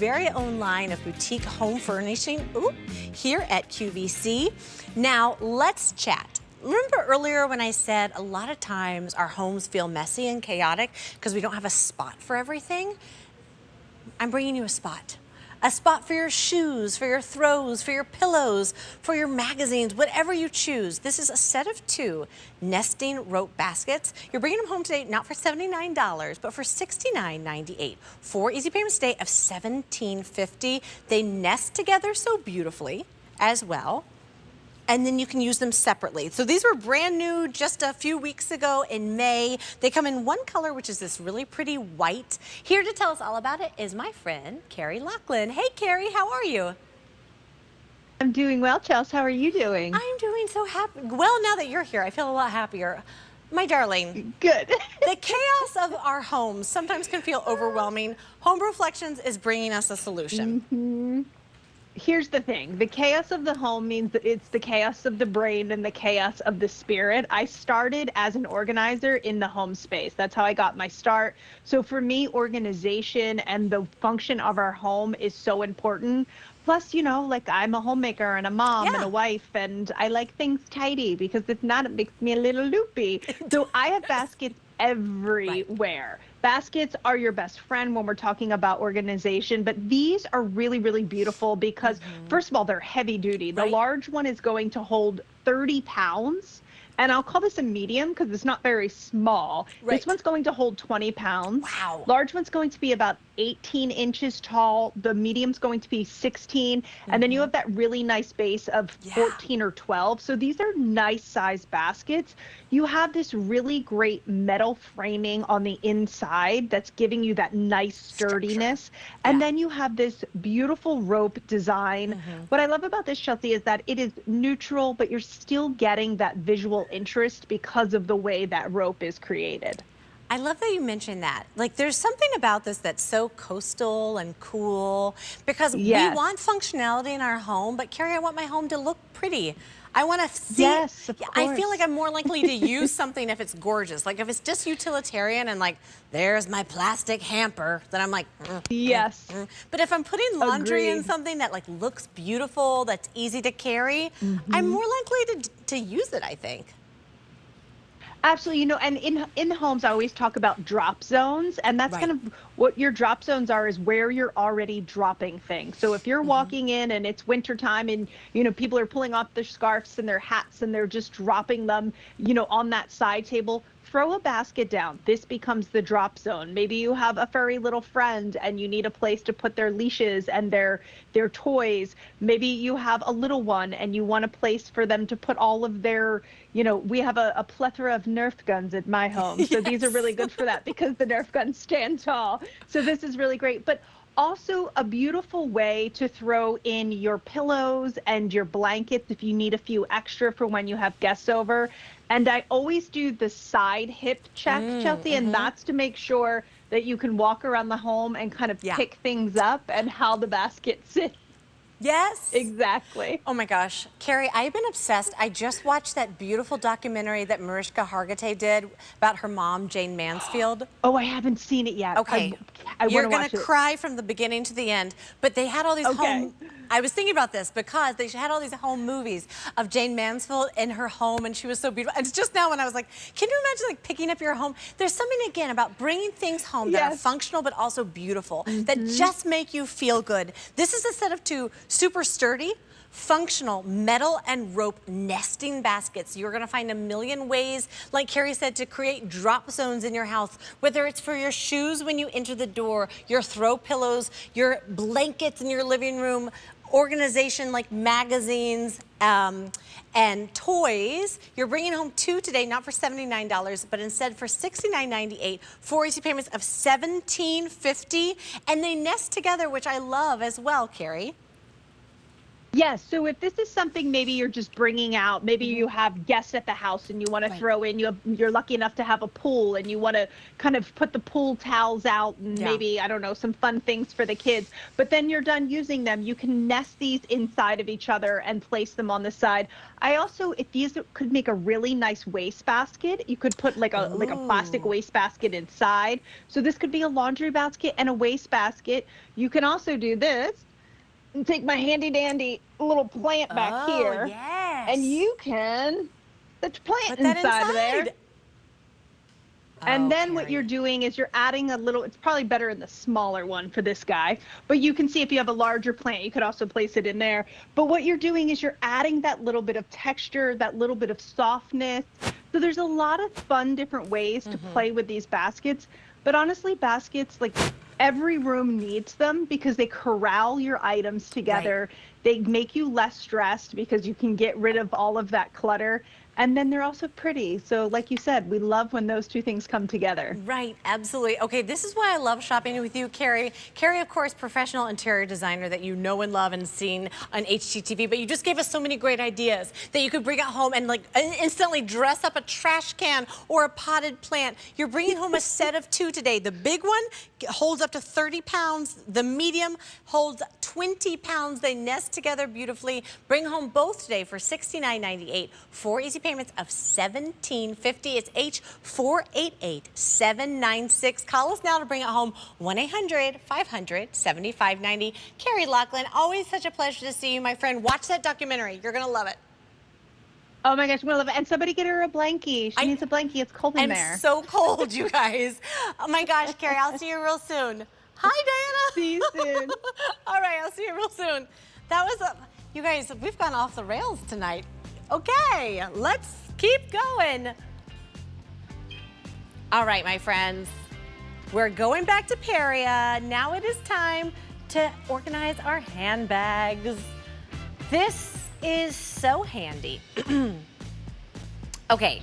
very own line of boutique home furnishing here at QVC. Now, let's chat. Remember earlier when I said a lot of times our homes feel messy and chaotic because we don't have a spot for everything? I'm bringing you a spot. A spot for your shoes, for your throws, for your pillows, for your magazines, whatever you choose. This is a set of 2 nesting rope baskets. You're bringing them home today, not for $79, but for $69.98. 4 easy payments today of $17.50. They nest together so beautifully as well. And then you can use them separately. So these were brand new just a few weeks ago in May. They come in one color, which is this really pretty white. Here to tell us all about it is my friend, Carrie Lachlan. Hey, Carrie, how are you? I'm doing well, Chelsea. How are you doing? I'm doing so happy. Well, now that you're here, I feel a lot happier. My darling. Good. The chaos of our homes sometimes can feel overwhelming. Home Reflections is bringing us a solution. Mm-hmm. Here's the thing. The chaos of the home means that it's the chaos of the brain and the chaos of the spirit. I started as an organizer in the home space. That's how I got my start. So for me, organization and the function of our home is so important. Plus, you know, like I'm a homemaker and a mom and a wife, and I like things tidy because if not, it makes me a little loopy. So I have baskets everywhere. Right. Baskets are your best friend when we're talking about organization, but these are really, really beautiful because first of all, they're heavy duty. The large one is going to hold 30 pounds. And I'll call this a medium because it's not very small. Right. This one's going to hold 20 pounds. Wow. Large one's going to be about 18 inches tall. The medium's going to be 16. And then you have that really nice base of 14 or 12. So these are nice size baskets. You have this really great metal framing on the inside that's giving you that nice sturdiness. And then you have this beautiful rope design. What I love about this, Chelsea, is that it is neutral, but you're still getting that visual interest because of the way that rope is created. I love that you mentioned that. Like, there's something about this that's so coastal and cool because we want functionality in our home, but Carrie, I want my home to look pretty. I want to see. Yes, of course. I feel like I'm more likely to use something if it's gorgeous. Like if it's just utilitarian and like, there's my plastic hamper, then I'm like, yes. But if I'm putting laundry in something that like looks beautiful, that's easy to carry, I'm more likely to use it, I think. Absolutely. You know, and in homes, I always talk about drop zones, and that's kind of what your drop zones are, is where you're already dropping things. So if you're walking in and it's wintertime and, you know, people are pulling off their scarves and their hats and they're just dropping them, you know, on that side table, throw a basket down. This becomes the drop zone. Maybe you have a furry little friend and you need a place to put their leashes and their toys. Maybe you have a little one and you want a place for them to put all of their, you know, we have a plethora of Nerf guns at my home. So these are really good for that because the Nerf guns stand tall. So this is really great. But also a beautiful way to throw in your pillows and your blankets if you need a few extra for when you have guests over. And I always do the side hip check, Chelsea, and that's to make sure that you can walk around the home and kind of pick things up and how the basket sits. Yes. Exactly. Oh my gosh. Carrie, I've been obsessed. I just watched that beautiful documentary that Mariska Hargitay did about her mom, Jane Mansfield. Oh, I haven't seen it yet. Okay. You're going to cry from the beginning to the end. But they had all these home... I was thinking about this because they had all these home movies of Jane Mansfield in her home, and she was so beautiful. And it's just now when I was like, can you imagine like picking up your home? There's something, again, about bringing things home that are functional but also beautiful, that just make you feel good. This is a set of 2 super sturdy, functional metal and rope nesting baskets. You're going to find a million ways, like Carrie said, to create drop zones in your house, whether it's for your shoes when you enter the door, your throw pillows, your blankets in your living room, organization like magazines and toys. You're bringing home 2 today, not for $79, but instead for $69.98, 4 easy payments of $17.50, and they nest together, which I love as well, Carrie. Yes. So if this is something maybe you're just bringing out, maybe you have guests at the house and you want to throw in, you're lucky enough to have a pool and you want to kind of put the pool towels out and maybe, I don't know, some fun things for the kids. But then you're done using them. You can nest these inside of each other and place them on the side. I also, if these could make a really nice wastebasket, you could put like a plastic wastebasket inside. So this could be a laundry basket and a wastebasket. You can also do this. And take my handy dandy little plant back here. Yes. And you can put your plant put that inside of there. And then what Carrie, you're doing is you're adding a little, it's probably better in the smaller one for this guy, but you can see if you have a larger plant, you could also place it in there. But what you're doing is you're adding that little bit of texture, that little bit of softness. So there's a lot of fun different ways to play with these baskets. But honestly, baskets, like every room needs them because they corral your items together. They make you less stressed because you can get rid of all of that clutter. And then they're also pretty. So like you said, we love when those two things come together. Right, absolutely. Okay, this is why I love shopping with you, Carrie. Carrie, of course, professional interior designer that you know and love and seen on HGTV, but you just gave us so many great ideas that you could bring at home and like instantly dress up a trash can or a potted plant. You're bringing home a set of two today. The big one holds up to 30 pounds. The medium holds 20 pounds. They nest together beautifully. Bring home both today for $69.98. 4 easy payments of $17.50. It's H488796. Call us now to bring it home. 1-800-500-7590. Carrie Loughlin, always such a pleasure to see you, my friend. Watch that documentary. You're going to love it. Oh my gosh, I'm gonna love it. And somebody get her a blankie. She needs a blankie. It's cold in there. I'm so cold, you guys. Oh my gosh, Carrie, I'll see you real soon. Hi, Diana. See you soon. All right, I'll see you real soon. That was you guys, we've gone off the rails tonight. Okay, let's keep going. All right, my friends, we're going back to Peria. Now it is time to organize our handbags. This is so handy. Okay,